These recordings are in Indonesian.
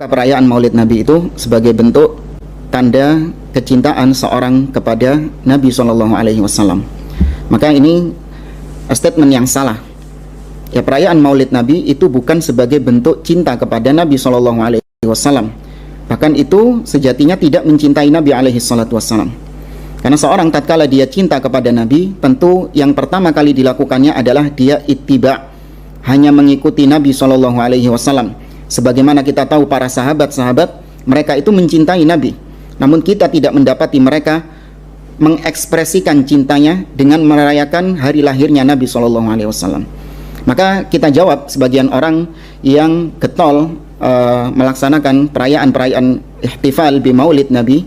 Perayaan Maulid Nabi itu sebagai bentuk tanda kecintaan seorang kepada Nabi SAW. Maka ini statement yang salah. Ya, perayaan Maulid Nabi itu bukan sebagai bentuk cinta kepada Nabi SAW. Bahkan itu sejatinya tidak mencintai Nabi SAW. Karena seorang tatkala dia cinta kepada Nabi, tentu yang pertama kali dilakukannya adalah dia ittiba, hanya mengikuti Nabi SAW. Sebagaimana kita tahu para sahabat-sahabat, mereka itu mencintai Nabi, namun kita tidak mendapati mereka mengekspresikan cintanya dengan merayakan hari lahirnya Nabi SAW. Maka kita jawab sebagian orang yang getol melaksanakan perayaan ihtifal bi Maulid Nabi.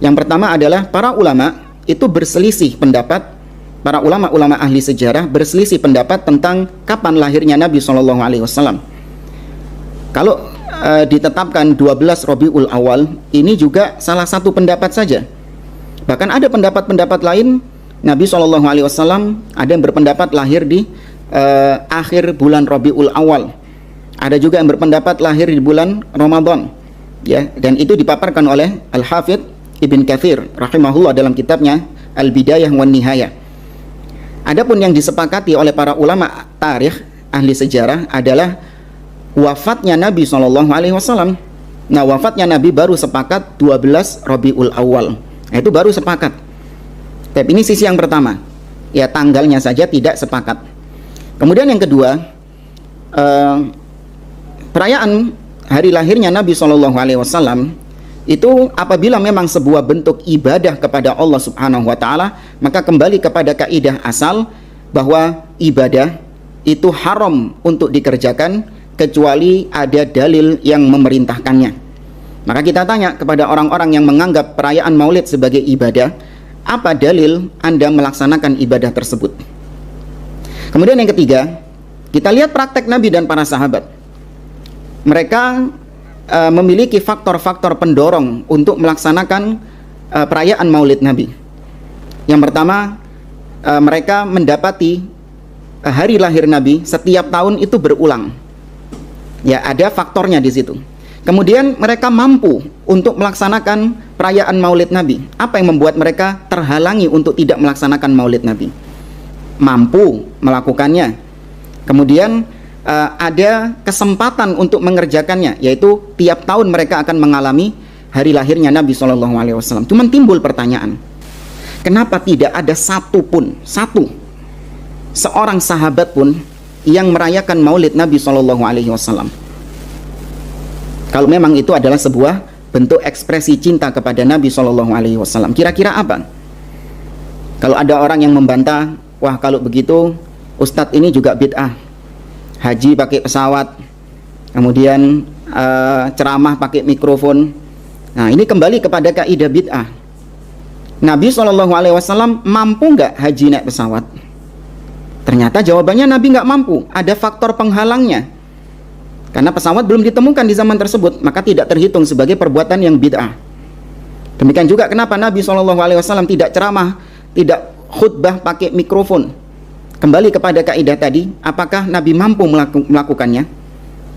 Yang pertama adalah para ulama itu berselisih pendapat, para ulama-ulama ahli sejarah berselisih pendapat tentang kapan lahirnya Nabi SAW. Kalau ditetapkan 12 Rabiul Awal, ini juga salah satu pendapat saja. Bahkan ada pendapat-pendapat lain, Nabi SAW ada yang berpendapat lahir di akhir bulan Rabiul Awal. Ada juga yang berpendapat lahir di bulan Ramadan. Ya, dan itu dipaparkan oleh Al-Hafidh Ibn Katsir rahimahullah dalam kitabnya Al-Bidayah wan Nihayah. Adapun yang disepakati oleh para ulama tarikh ahli sejarah adalah wafatnya Nabi SAW. Nah, wafatnya Nabi baru sepakat 12 Rabiul Awal. Nah, itu baru sepakat. Tapi ini sisi yang pertama. Ya, tanggalnya saja tidak sepakat. Kemudian yang kedua, perayaan hari lahirnya Nabi SAW itu apabila memang sebuah bentuk ibadah kepada Allah Subhanahu wa taala, maka kembali kepada kaidah asal bahwa ibadah itu haram untuk dikerjakan kecuali ada dalil yang memerintahkannya. Maka kita tanya kepada orang-orang yang menganggap perayaan Maulid sebagai ibadah, apa dalil Anda melaksanakan ibadah tersebut? Kemudian yang ketiga, kita lihat praktek Nabi dan para sahabat. Mereka memiliki faktor-faktor pendorong untuk melaksanakan perayaan Maulid Nabi. Yang pertama, mereka mendapati hari lahir Nabi setiap tahun itu berulang. Ya, ada faktornya di situ. Kemudian mereka mampu untuk melaksanakan perayaan Maulid Nabi. Apa yang membuat mereka terhalangi untuk tidak melaksanakan Maulid Nabi? Mampu melakukannya. Kemudian ada kesempatan untuk mengerjakannya, yaitu tiap tahun mereka akan mengalami hari lahirnya Nabi SAW. Cuman timbul pertanyaan, kenapa tidak ada satu seorang sahabat pun yang merayakan Maulid Nabi SAW? Kalau memang itu adalah sebuah bentuk ekspresi cinta kepada Nabi SAW, kira-kira apa? Kalau ada orang yang membantah, wah kalau begitu Ustadz ini juga bid'ah, haji pakai pesawat, kemudian ceramah pakai mikrofon. Nah, ini kembali kepada kaidah bid'ah. Nabi SAW mampu nggak haji naik pesawat? Ternyata jawabannya Nabi nggak mampu. Ada faktor penghalangnya. Karena pesawat belum ditemukan di zaman tersebut, maka tidak terhitung sebagai perbuatan yang bid'ah. Demikian juga kenapa Nabi SAW tidak ceramah, tidak khutbah pakai mikrofon. Kembali kepada kaidah tadi, apakah Nabi mampu melakukannya?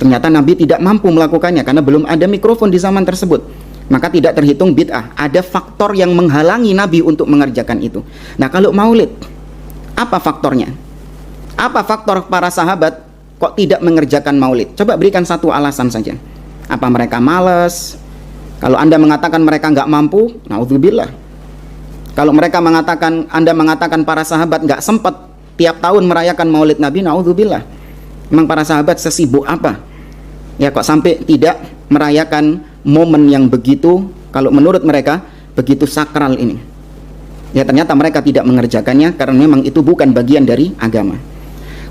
Ternyata Nabi tidak mampu melakukannya karena belum ada mikrofon di zaman tersebut. Maka tidak terhitung bid'ah. Ada faktor yang menghalangi Nabi untuk mengerjakan itu. Nah, kalau Maulid, apa faktornya? Apa faktor para sahabat kok tidak mengerjakan Maulid? Coba berikan satu alasan saja. Apa mereka malas? Kalau Anda mengatakan mereka nggak mampu, naudzubillah. Kalau mereka mengatakan, Anda mengatakan para sahabat nggak sempat tiap tahun merayakan Maulid Nabi, naudzubillah. Memang para sahabat sesibuk apa? Ya kok sampai tidak merayakan momen yang begitu, kalau menurut mereka begitu sakral ini. Ya ternyata mereka tidak mengerjakannya karena memang itu bukan bagian dari agama.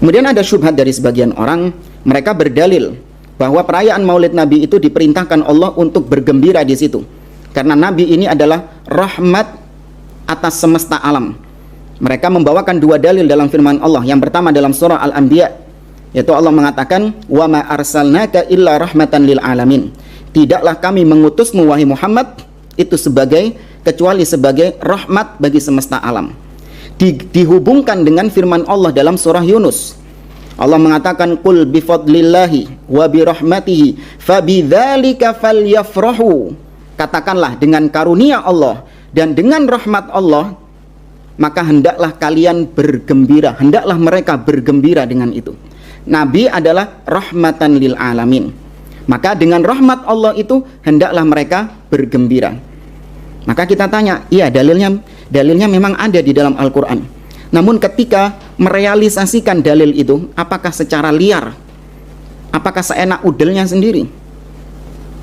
Kemudian ada syubhat dari sebagian orang, mereka berdalil bahwa perayaan Maulid Nabi itu diperintahkan Allah untuk bergembira di situ. Karena Nabi ini adalah rahmat atas semesta alam. Mereka membawakan dua dalil dalam firman Allah. Yang pertama dalam surah Al-Anbiya, yaitu Allah mengatakan, "Wa ma arsalnaka illa rahmatan lil alamin." Tidaklah kami mengutusmu wahai Muhammad itu kecuali sebagai rahmat bagi semesta alam. Dihubungkan dengan firman Allah dalam surah Yunus. Allah mengatakan, "Qul bi fadlillahi wa bi rahmatihi fabidzalika falyafrahu." Katakanlah, dengan karunia Allah dan dengan rahmat Allah maka hendaklah kalian bergembira, hendaklah mereka bergembira dengan itu. Nabi adalah rahmatan lil alamin. Maka dengan rahmat Allah itu hendaklah mereka bergembira. Maka kita tanya, iya dalilnya memang ada di dalam Al-Quran. Namun ketika merealisasikan dalil itu, apakah secara liar? Apakah seenak udelnya sendiri?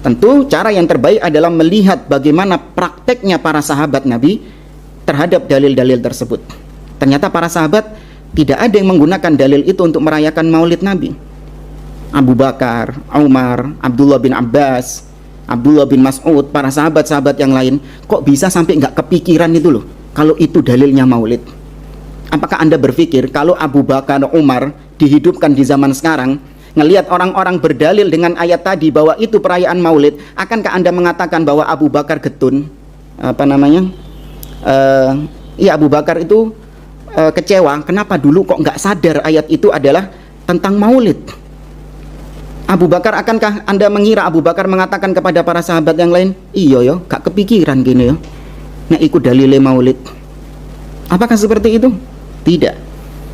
Tentu cara yang terbaik adalah melihat bagaimana prakteknya para sahabat Nabi terhadap dalil-dalil tersebut. Ternyata para sahabat tidak ada yang menggunakan dalil itu untuk merayakan maulid Nabi. Abu Bakar, Umar, Abdullah bin Abbas, Abdullah bin Mas'ud, para sahabat-sahabat yang lain, kok bisa sampai nggak kepikiran itu loh, kalau itu dalilnya maulid. Apakah Anda berpikir kalau Abu Bakar, Umar dihidupkan di zaman sekarang, ngelihat orang-orang berdalil dengan ayat tadi bahwa itu perayaan maulid, akankah Anda mengatakan bahwa Abu Bakar getun? Abu Bakar itu kecewa, kenapa dulu kok nggak sadar ayat itu adalah tentang maulid? Abu Bakar, akankah Anda mengira Abu Bakar mengatakan kepada para sahabat yang lain, iya yo, gak kepikiran gini yo, nek ikut dalile maulid? Apakah seperti itu? Tidak.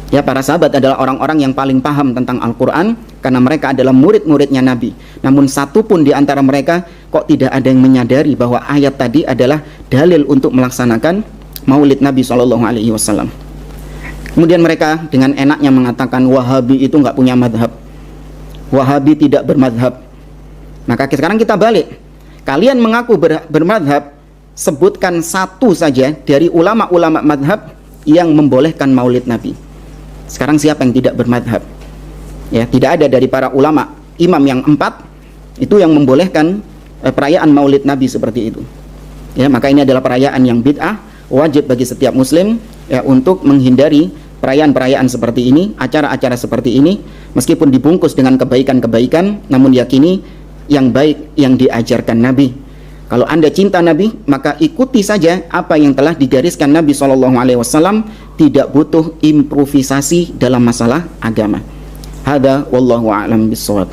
Ya, para sahabat adalah orang-orang yang paling paham tentang Al-Quran karena mereka adalah murid-muridnya Nabi. Namun satu pun di antara mereka kok tidak ada yang menyadari bahwa ayat tadi adalah dalil untuk melaksanakan maulid Nabi SAW. Kemudian mereka dengan enaknya mengatakan Wahabi itu nggak punya madhab, Wahabi tidak bermadhab. Maka sekarang kita balik, kalian mengaku bermadhab, sebutkan satu saja dari ulama-ulama madhab yang membolehkan maulid Nabi. Sekarang siapa yang tidak bermadhab? Ya, tidak ada dari para ulama imam yang 4 itu yang membolehkan perayaan maulid Nabi seperti itu. Ya, maka ini adalah perayaan yang bid'ah, wajib bagi setiap muslim ya untuk menghindari perayaan-perayaan seperti ini, acara-acara seperti ini, meskipun dibungkus dengan kebaikan-kebaikan, namun yakini yang baik yang diajarkan Nabi. Kalau Anda cinta Nabi, maka ikuti saja apa yang telah digariskan Nabi SAW. Tidak butuh improvisasi dalam masalah agama. Hada wallahu a'lam bishawab.